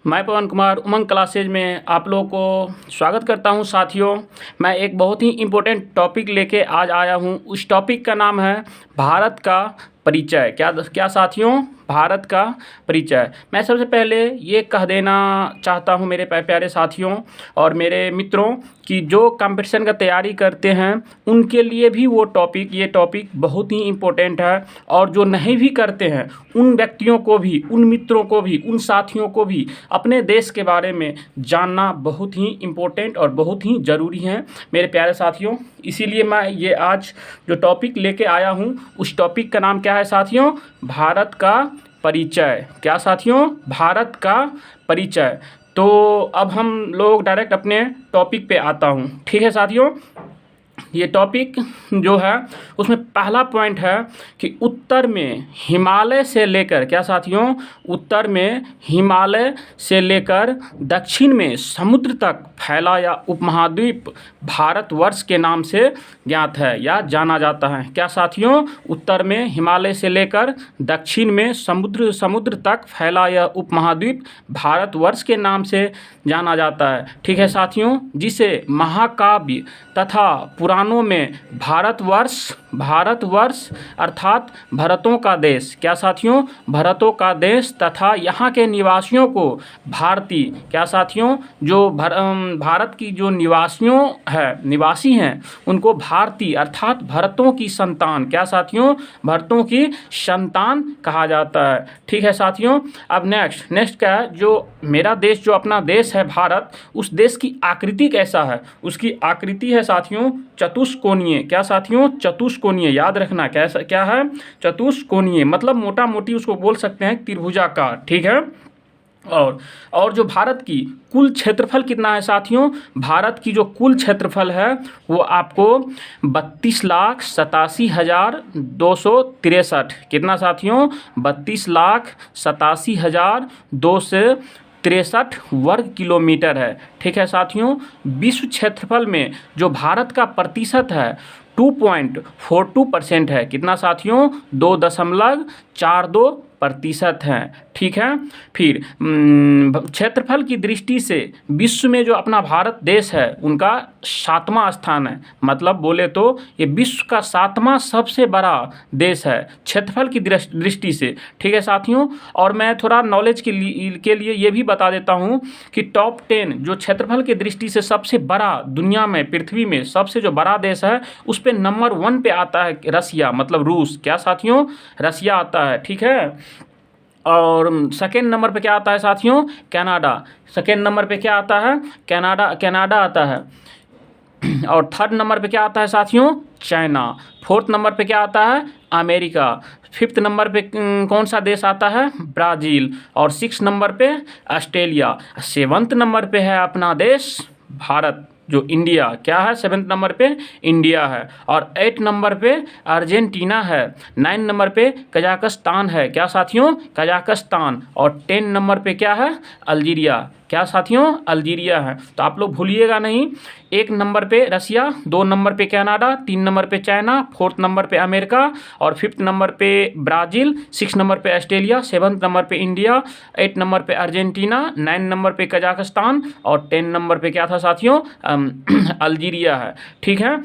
मैं पवन कुमार उमंग क्लासेज में आप लोगों को स्वागत करता हूं। साथियों, मैं एक बहुत ही इम्पोर्टेंट टॉपिक लेके आज आया हूं। उस टॉपिक का नाम है भारत का परिचय। क्या साथियों, भारत का परिचय। मैं सबसे पहले ये कह देना चाहता हूं मेरे प्यारे साथियों और मेरे मित्रों कि जो कंपटीशन का तैयारी करते हैं उनके लिए भी ये टॉपिक बहुत ही इम्पोर्टेंट है। और जो नहीं भी करते हैं उन व्यक्तियों को भी, उन मित्रों को भी, उन साथियों को भी अपने देश के बारे में जानना बहुत ही इम्पोर्टेंट और बहुत ही ज़रूरी है मेरे प्यारे साथियों। इसीलिए मैं ये आज जो टॉपिक लेके आया हूँ उस टॉपिक का नाम क्या है साथियों? भारत का परिचय। क्या साथियों? भारत का परिचय। तो अब हम लोग डायरेक्ट अपने टॉपिक पे आता हूँ। ठीक है साथियों, ये टॉपिक जो है उसमें पहला पॉइंट है कि उत्तर में हिमालय से लेकर, क्या साथियों? उत्तर में हिमालय से लेकर दक्षिण में समुद्र तक फैला यह उपमहाद्वीप भारतवर्ष के नाम से ज्ञात है या जाना जाता है। क्या साथियों? उत्तर में हिमालय से लेकर दक्षिण में समुद्र तक फैला यह उपमहाद्वीप भारतवर्ष के नाम से जाना जाता है। ठीक है साथियों, जिसे महाकाव्य तथा पुराणों में भारतवर्ष अर्थात भरतों का देश, क्या साथियों? भरतों का देश तथा यहाँ के निवासियों को भारतीय, क्या साथियों? जो भारत की जो निवासी हैं उनको भारतीय अर्थात भरतों की संतान, क्या साथियों? भरतों की संतान कहा जाता है। ठीक है साथियों, अब नेक्स्ट क्या है? जो मेरा देश, जो अपना देश है भारत, उस देश की आकृति कैसा है? उसकी आकृति है साथियों चतुष्कोणीय। क्या साथियों? चतुष्कोणीय। याद रखना कैसा क्या है? चतुष्कोणीय मतलब मोटा मोटी उसको बोल सकते हैं त्रिभुजाकार। ठीक है। और जो भारत की कुल क्षेत्रफल कितना है साथियों? भारत की जो कुल क्षेत्रफल है वो आपको 32,87,263। कितना साथियों? 32,87,263 वर्ग किलोमीटर है। ठीक है साथियों, विश्व क्षेत्रफल में जो भारत का प्रतिशत है 2.42% है। कितना साथियों? 2.42% है। ठीक है। फिर क्षेत्रफल की दृष्टि से विश्व में जो अपना भारत देश है उनका 7वां स्थान है। मतलब बोले तो ये विश्व का 7वां सबसे बड़ा देश है क्षेत्रफल की दृष्टि से। ठीक है साथियों, और मैं थोड़ा नॉलेज के लिए ये भी बता देता हूँ कि टॉप 10 जो क्षेत्रफल की दृष्टि से सबसे बड़ा दुनिया में, पृथ्वी में सबसे जो बड़ा देश है उस पे नंबर 1 पे आता है रसिया, मतलब रूस। क्या साथियों? रसिया आता है। ठीक है। और सेकेंड नंबर पे क्या आता है साथियों? कनाडा। सेकेंड नंबर पे क्या आता है? कनाडा आता है। और थर्ड नंबर पे क्या आता है साथियों? चाइना। फोर्थ नंबर पे क्या आता है? अमेरिका। फिफ्थ नंबर पे कौन सा देश आता है? ब्राज़ील। और 6 नंबर पे ऑस्ट्रेलिया। 7th नंबर पे है अपना देश भारत, जो इंडिया। क्या है? 7th नंबर पे इंडिया है। और 8 नंबर पे अर्जेंटीना है। 9 नंबर पे कजाकिस्तान है। क्या साथियों? कजाकिस्तान। और 10 नंबर पे क्या है? अल्जीरिया। क्या साथियों? अल्जीरिया है। तो आप लोग भूलिएगा नहीं। 1 नंबर पे रसिया, 2 नंबर पे कनाडा, 3 नंबर पे चाइना, 4th नंबर पे अमेरिका और 5th नंबर पे ब्राज़ील, 6 नंबर पे ऑस्ट्रेलिया, 7th नंबर पे इंडिया, 8 नंबर पे अर्जेंटीना, 9 नंबर पे कजाकिस्तान और 10 नंबर पे क्या था साथियों? अल्जीरिया है। ठीक है।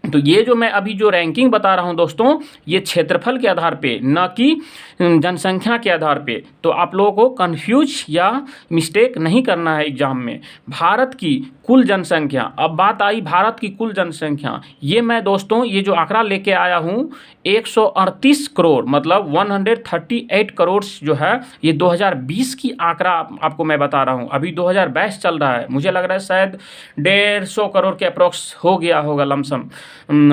तो ये जो मैं अभी जो रैंकिंग बता रहा हूँ दोस्तों, ये क्षेत्रफल के आधार पे, न कि जनसंख्या के आधार पे। तो आप लोगों को कंफ्यूज या मिस्टेक नहीं करना है एग्जाम में। भारत की कुल जनसंख्या, अब बात आई भारत की कुल जनसंख्या, ये मैं दोस्तों ये जो आंकड़ा लेके आया हूँ 138 करोड़, मतलब 138 करोड़ जो है, ये 2020 की आंकड़ा आपको मैं बता रहा हूँ। अभी 2022 चल रहा है, मुझे लग रहा है शायद 150 करोड़ के अप्रोक्स हो गया होगा लमसम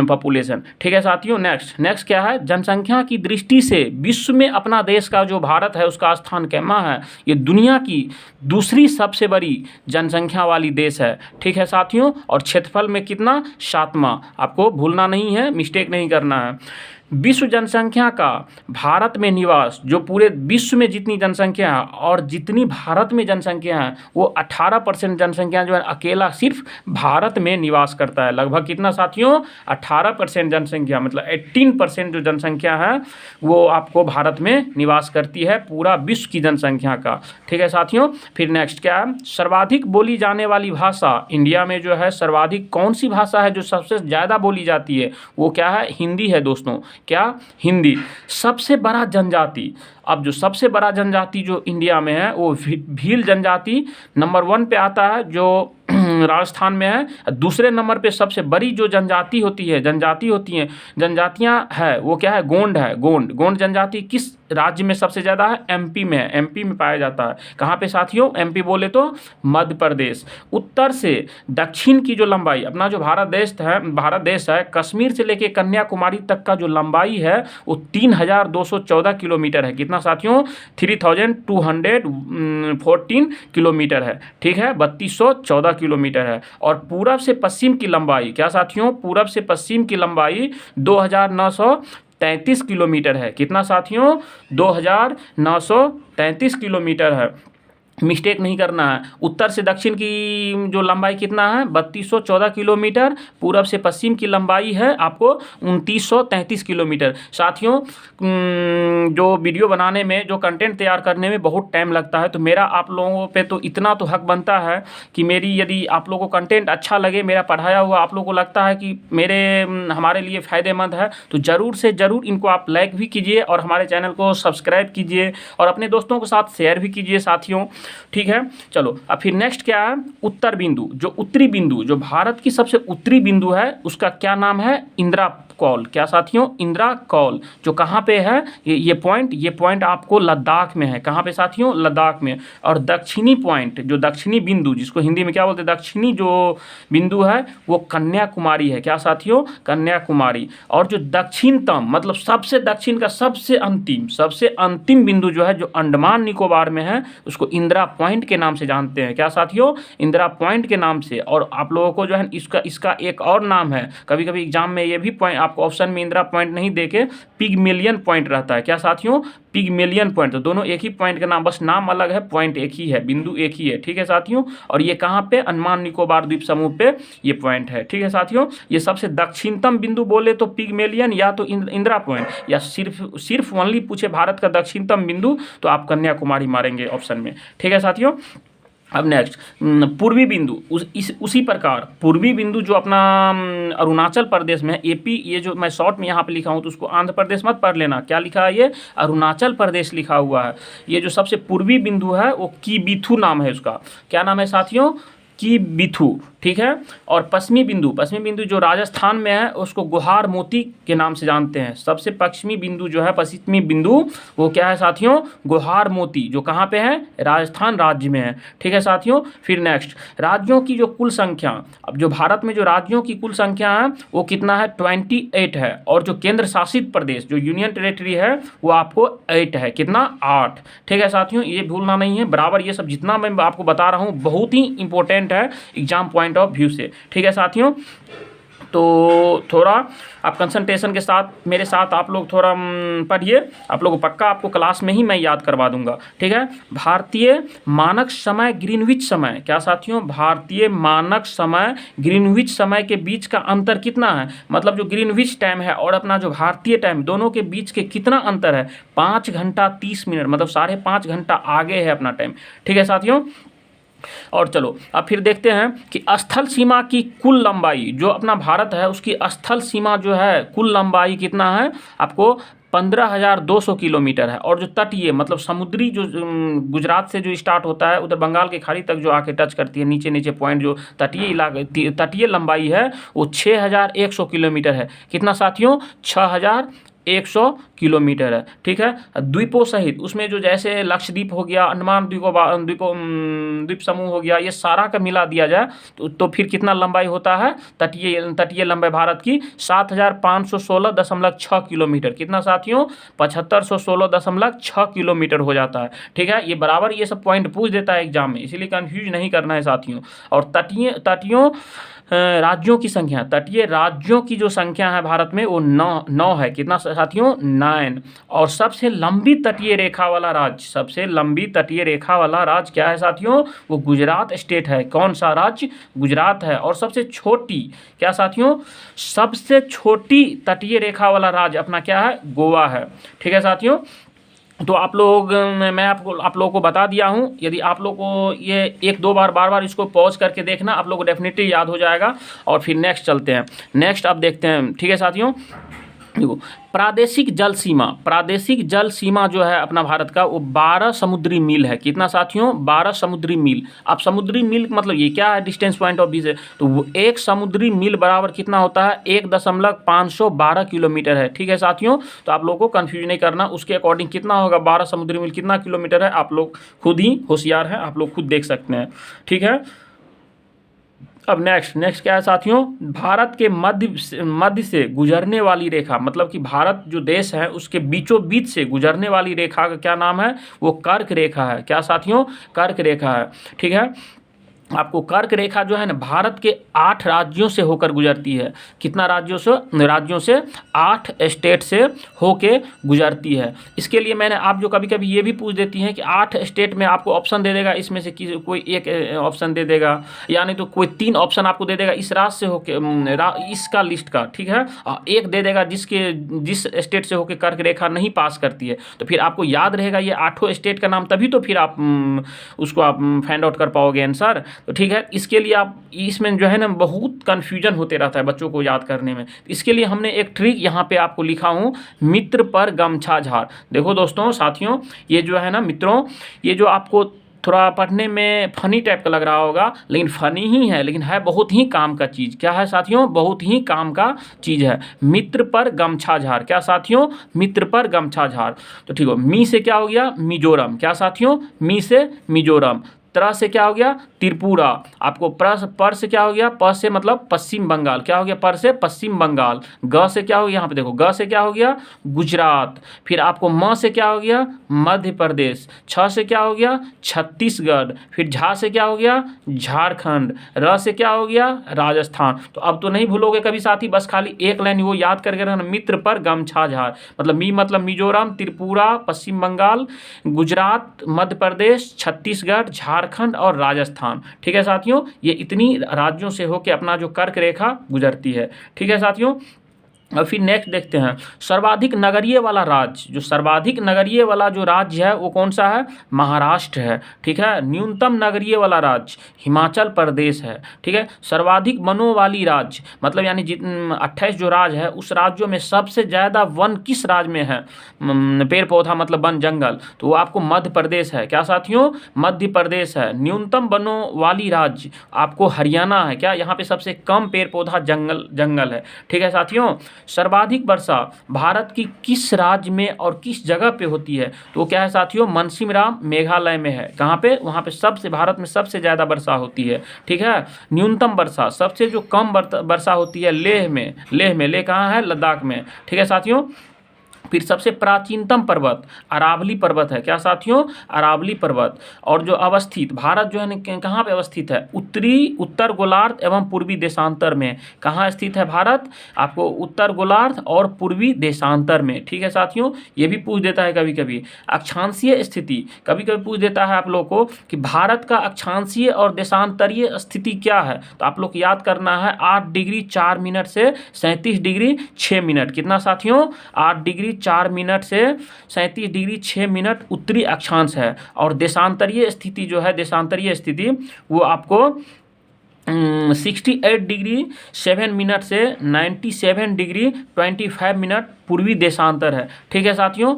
पॉपुलेशन। ठीक है साथियों, नेक्स्ट क्या है? जनसंख्या की दृष्टि से विश्व में अपना देश का जो भारत है उसका स्थान कैमा है? ये दुनिया की दूसरी सबसे बड़ी जनसंख्या वाली देश है। ठीक है साथियों, और क्षेत्रफल में कितना? 7वां। आपको भूलना नहीं है, मिस्टेक नहीं करना है। विश्व जनसंख्या का भारत में निवास, जो पूरे विश्व में जितनी जनसंख्या है और जितनी भारत में जनसंख्या है, वो 18% जनसंख्या जो है अकेला सिर्फ भारत में निवास करता है। लगभग कितना साथियों? 18% जनसंख्या, मतलब 18% जो जनसंख्या है वो आपको भारत में निवास करती है पूरा विश्व की जनसंख्या का। ठीक है साथियों। फिर नेक्स्ट क्या है? सर्वाधिक बोली जाने वाली भाषा इंडिया में जो है, सर्वाधिक कौन सी भाषा है जो सबसे ज़्यादा बोली जाती है? वो क्या है? हिंदी है दोस्तों। क्या? हिंदी। सबसे बड़ा जनजाति, अब जो सबसे बड़ा जनजाति जो इंडिया में है वो भील जनजाति नंबर 1 पे आता है, जो राजस्थान में है। दूसरे नंबर पे सबसे बड़ी जो जनजाति होती है, जनजातियाँ है वो क्या है? गोंड है। गोंड जनजाति किस राज्य में सबसे ज़्यादा है? एमपी में है। एमपी में पाया जाता है। कहाँ पे साथियों? एमपी बोले तो मध्य प्रदेश। उत्तर से दक्षिण की जो लंबाई, अपना जो भारत देश है, कश्मीर से लेके कन्याकुमारी तक का जो लंबाई है वो 3214 किलोमीटर है। कितना साथियों? 3214 किलोमीटर है। ठीक है, 3214 किलोमीटर है। और पूरब से पश्चिम की लंबाई, क्या साथियों? पूरब से पश्चिम की लंबाई 2933 किलोमीटर है। कितना साथियों? 2933 किलोमीटर है। मिस्टेक नहीं करना है। उत्तर से दक्षिण की जो लंबाई कितना है? 3214 किलोमीटर। पूरब से पश्चिम की लंबाई है आपको 2933 किलोमीटर। साथियों, जो वीडियो बनाने में, जो कंटेंट तैयार करने में बहुत टाइम लगता है, तो मेरा आप लोगों पे तो इतना तो हक बनता है कि यदि आप लोगों को कंटेंट अच्छा लगे, मेरा पढ़ाया हुआ आप लोगों को लगता है कि हमारे लिए फ़ायदेमंद है, तो ज़रूर से ज़रूर इनको आप लाइक भी कीजिए और हमारे चैनल को सब्सक्राइब कीजिए और अपने दोस्तों के साथ शेयर भी कीजिए साथियों। ठीक है, चलो अब फिर नेक्स्ट क्या है? उत्तर बिंदु, जो उत्तरी बिंदु, जो भारत की सबसे उत्तरी बिंदु है, उसका क्या नाम है? इंदिरा कौल। क्या साथियों? इंदिरा कौल। जो कहाँ पे है? ये पॉइंट आपको लद्दाख में है। कहाँ पे साथियों? लद्दाख में। और दक्षिणी पॉइंट, जो दक्षिणी बिंदु, जिसको हिंदी में क्या बोलते हैं? दक्षिणी जो बिंदु है वो कन्याकुमारी है। क्या साथियों? कन्याकुमारी। और जो दक्षिणतम, मतलब सबसे दक्षिण का सबसे अंतिम बिंदु जो है, जो अंडमान निकोबार में है, उसको इंदिरा पॉइंट के नाम से जानते हैं। क्या साथियों? इंदिरा पॉइंट के नाम से। और आप लोगों को जो है इसका एक और नाम है, कभी कभी एग्जाम में ये भी पॉइंट आपको ऑप्शन में इंदिरा पॉइंट नहीं देके पिगमेलियन पॉइंट रहता है। क्या साथियों? Pygmalion point. तो दोनों एक ही पॉइंट का नाम, बस नाम अलग है, पॉइंट एक ही है, बिंदु एक ही है। ठीक है साथियों। और ये कहाँ पे? अंडमान निकोबार द्वीप समूह पे ये पॉइंट है। ठीक है साथियों। ये सबसे दक्षिणतम बिंदु बोले तो पिगमेलियन या तो इंदिरा पॉइंट, या सिर्फ ओनली पूछे भारत का दक्षिणतम बिंदु तो आप कन्याकुमारी मारेंगे ऑप्शन में। ठीक है साथियों। अब नेक्स्ट पूर्वी बिंदु, उसी प्रकार पूर्वी बिंदु जो अपना अरुणाचल प्रदेश में है, एपी, ये जो मैं शॉर्ट में यहाँ पे लिखा हूँ तो उसको आंध्र प्रदेश मत पढ़ लेना। क्या लिखा है? ये अरुणाचल प्रदेश लिखा हुआ है। ये जो सबसे पूर्वी बिंदु है वो कीबिथु नाम है उसका। क्या नाम है साथियों? कीबिथु। ठीक है। और पश्चिमी बिंदु जो राजस्थान में है उसको गुहार मोती के नाम से जानते हैं। सबसे पश्चिमी बिंदु जो है, पश्चिमी बिंदु, वो क्या है साथियों? गुहार मोती, जो कहाँ पे है? राजस्थान राज्य में है। ठीक है साथियों। फिर नेक्स्ट, राज्यों की जो कुल संख्या, अब जो भारत में जो राज्यों की कुल संख्या है वो कितना है? 28 है। और जो केंद्र शासित प्रदेश, जो यूनियन टेरेटरी है, वो आपको 8 है। कितना? 8। ठीक है साथियों, ये भूलना नहीं है बराबर। ये सब जितना मैं आपको बता रहा हूँ बहुत ही इंपॉर्टेंट है एग्जाम पॉइंट ऑफ व्यू से। ठीक है साथियों। तो थोड़ा आप कंसंट्रेशन के साथ मेरे साथ आप लोग थोड़ा पढ़िए। आप लोगों को पक्का आपको क्लास में ही मैं याद करवा दूंगा। ठीक है। भारतीय मानक समय ग्रीनविच समय, क्या साथियों? भारतीय मानक समय ग्रीनविच समय के बीच का अंतर कितना है? मतलब जो ग्रीनविच टाइम है और अपना जो भारतीय टाइम, दोनों के बीच के कितना अंतर है? 5 घंटा 30 मिनट, मतलब 5.5 घंटा आगे है अपना टाइम। ठीक है साथियों। और चलो अब फिर देखते हैं कि स्थल सीमा की कुल लंबाई, जो अपना भारत है उसकी स्थल सीमा जो है कुल लंबाई कितना है? आपको 15,200 किलोमीटर है। और जो तटीय, मतलब समुद्री, जो गुजरात से जो स्टार्ट होता है उधर बंगाल की खाड़ी तक जो आके टच करती है, नीचे पॉइंट जो तटीय इलाके, तटीय लंबाई है वो 6,100 किलोमीटर है। कितना साथियों? 6,100 किलोमीटर है। ठीक है। द्वीपों सहित, उसमें जो जैसे लक्षद्वीप हो गया, अंडमान द्वीप समूह हो गया, ये सारा का मिला दिया जाए तो फिर कितना लंबाई होता है? तटीय लंबाई भारत की 7,516.6 किलोमीटर। कितना साथियों? 7,516.6 किलोमीटर हो जाता है। ठीक है। ये बराबर ये सब पॉइंट पूछ देता है एग्जाम में, इसीलिए कंफ्यूज नहीं करना है साथियों। और राज्यों की संख्या, तटीय राज्यों की जो संख्या है भारत में वो 9 है। कितना साथियों? 9। और सबसे लंबी तटीय रेखा वाला राज्य, सबसे लंबी तटीय रेखा वाला राज्य क्या है साथियों? वो गुजरात स्टेट है। कौन सा राज्य? गुजरात है। और सबसे छोटी, क्या साथियों? सबसे छोटी तटीय रेखा वाला राज्य अपना क्या है? गोवा है। ठीक है साथियों, तो आप लोग, मैं आप लोगों को बता दिया हूँ। यदि आप लोग को ये 1-2 बार बार इसको पॉज करके देखना, आप लोग को डेफिनेटली याद हो जाएगा। और फिर नेक्स्ट चलते हैं, नेक्स्ट अब देखते हैं। ठीक है साथियों, देखो प्रादेशिक जल सीमा, प्रादेशिक जल सीमा जो है अपना भारत का वो 12 समुद्री मील है। कितना साथियों? 12 समुद्री मील। अब समुद्री मील मतलब ये क्या है डिस्टेंस पॉइंट ऑफ व्यू से? तो वो 1 समुद्री मील बराबर कितना होता है? 1.512 किलोमीटर है। ठीक है साथियों, तो आप लोगों को कंफ्यूज नहीं करना, उसके अकॉर्डिंग कितना होगा 12 समुद्री मील कितना किलोमीटर है, आप लोग खुद ही होशियार हैं, आप लोग खुद देख सकते हैं। ठीक है, अब नेक्स्ट क्या है साथियों? भारत के मध्य से गुजरने वाली रेखा, मतलब कि भारत जो देश है उसके बीचों बीच से गुजरने वाली रेखा का क्या नाम है? वो कर्क रेखा है। क्या साथियों? कर्क रेखा है। ठीक है, आपको कर्क रेखा जो है ना भारत के 8 राज्यों से होकर गुजरती है। कितना राज्यों से? 8 स्टेट से होके गुजरती है। इसके लिए मैंने, आप जो कभी कभी ये भी पूछ देती हैं कि 8 स्टेट में आपको ऑप्शन दे देगा, इसमें से कोई एक ऑप्शन दे देगा, यानी तो कोई 3 ऑप्शन आपको दे देगा इस राज्य से होके, इसका लिस्ट का। ठीक है, एक दे देगा जिस स्टेट से होके कर्क रेखा नहीं पास करती है। तो फिर आपको याद रहेगा ये 8 स्टेट का नाम, तभी तो फिर आप उसको आप फाइंड आउट कर पाओगे आंसर। तो ठीक है, इसके लिए आप, इसमें जो है ना बहुत कन्फ्यूजन होते रहता है बच्चों को याद करने में। इसके लिए हमने एक ट्रिक यहाँ पे आपको लिखा हूँ, मित्र पर गमछा झाड़। देखो दोस्तों साथियों, ये जो है ना मित्रों, ये जो आपको थोड़ा पढ़ने में फनी टाइप का लग रहा होगा, लेकिन फनी ही है, लेकिन है बहुत ही काम का चीज़। क्या है साथियों? बहुत ही काम का चीज़ है। मित्र पर गमछा झाड़। क्या साथियों? मित्र पर गमछा झाड़। तो ठीक हो, मी से क्या हो गया? मिजोरम। क्या साथियों? मी से मिजोरम। त्र से क्या हो गया? त्रिपुरा। आपको पर से क्या हो गया? प से मतलब पश्चिम बंगाल। क्या हो गया? पर से पश्चिम बंगाल। ग से क्या हो गया? यहाँ पे देखो, ग से क्या हो गया? गुजरात। फिर आपको म से क्या हो गया? मध्य प्रदेश। छ से क्या हो गया? छत्तीसगढ़। फिर झा से क्या हो गया? झारखंड। र से क्या हो गया? राजस्थान। तो अब तो नहीं भूलोगे कभी साथी, बस खाली एक लाइन वो याद करके रहना, मित्र पर गमछा झाड़। मतलब मी मतलब मिजोरम, त्रिपुरा, पश्चिम बंगाल, गुजरात, मध्य प्रदेश, छत्तीसगढ़, झारखंड और राजस्थान। ठीक है साथियों, ये इतनी राज्यों से होकर अपना जो कर्क रेखा गुजरती है। ठीक है साथियों, और फिर नेक्स्ट देखते हैं, सर्वाधिक नगरीय वाला राज्य, जो सर्वाधिक नगरीय वाला जो राज्य है वो कौन सा है? महाराष्ट्र है। ठीक है, न्यूनतम नगरीय वाला राज्य हिमाचल प्रदेश है। ठीक है, सर्वाधिक वनों वाली राज्य, मतलब यानी 28 जो राज्य है उस राज्यों में सबसे ज़्यादा वन किस राज्य में है? पेड़ पौधा मतलब वन जंगल, तो वो आपको मध्य प्रदेश है। क्या साथियों? मध्य प्रदेश है। न्यूनतम वनों वाली राज्य आपको हरियाणा है। क्या? यहाँ पे सबसे कम पेड़ पौधा जंगल है। ठीक है साथियों, सर्वाधिक वर्षा भारत की किस राज्य में और किस जगह पे होती है? तो क्या है साथियों? मनसीमराम मेघालय में है। कहाँ पे? वहाँ पे सबसे, भारत में सबसे ज़्यादा वर्षा होती है। ठीक है, न्यूनतम वर्षा, सबसे जो कम वर्षा होती है लेह में। लेह कहाँ है? लद्दाख में। ठीक है साथियों, फिर सबसे प्राचीनतम पर्वत अरावली पर्वत है। क्या साथियों? अरावली पर्वत। और जो अवस्थित, भारत जो है कहाँ पे अवस्थित है? उत्तर गोलार्ध एवं पूर्वी देशांतर में। कहाँ स्थित है भारत? आपको उत्तर गोलार्ध और पूर्वी देशांतर में। ठीक है साथियों, ये भी पूछ देता है कभी कभी। अक्षांशीय स्थिति कभी कभी पूछ देता है आप लोग को कि भारत का अक्षांशीय और देशांतरीय स्थिति क्या है? तो आप लोग याद करना है 8 डिग्री 4 मिनट से 37 डिग्री 6 मिनट। कितना साथियों? 8 डिग्री 4 मिनट से 37 डिग्री 6 मिनट उत्तरी अक्षांश है। और देशांतरीय स्थिति जो है, देशांतरीय स्थिति वो आपको 68 डिग्री 7 मिनट से 97 डिग्री 25 मिनट पूर्वी देशांतर है। ठीक है साथियों,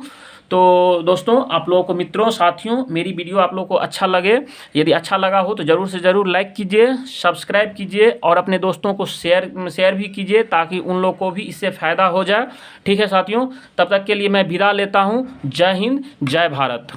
तो दोस्तों आप लोगों को, मित्रों, साथियों, मेरी वीडियो आप लोगों को अच्छा लगे, यदि अच्छा लगा हो तो ज़रूर से ज़रूर लाइक कीजिए, सब्सक्राइब कीजिए और अपने दोस्तों को शेयर भी कीजिए, ताकि उन लोग को भी इससे फ़ायदा हो जाए। ठीक है साथियों, तब तक के लिए मैं विदा लेता हूँ। जय हिंद, जय भारत।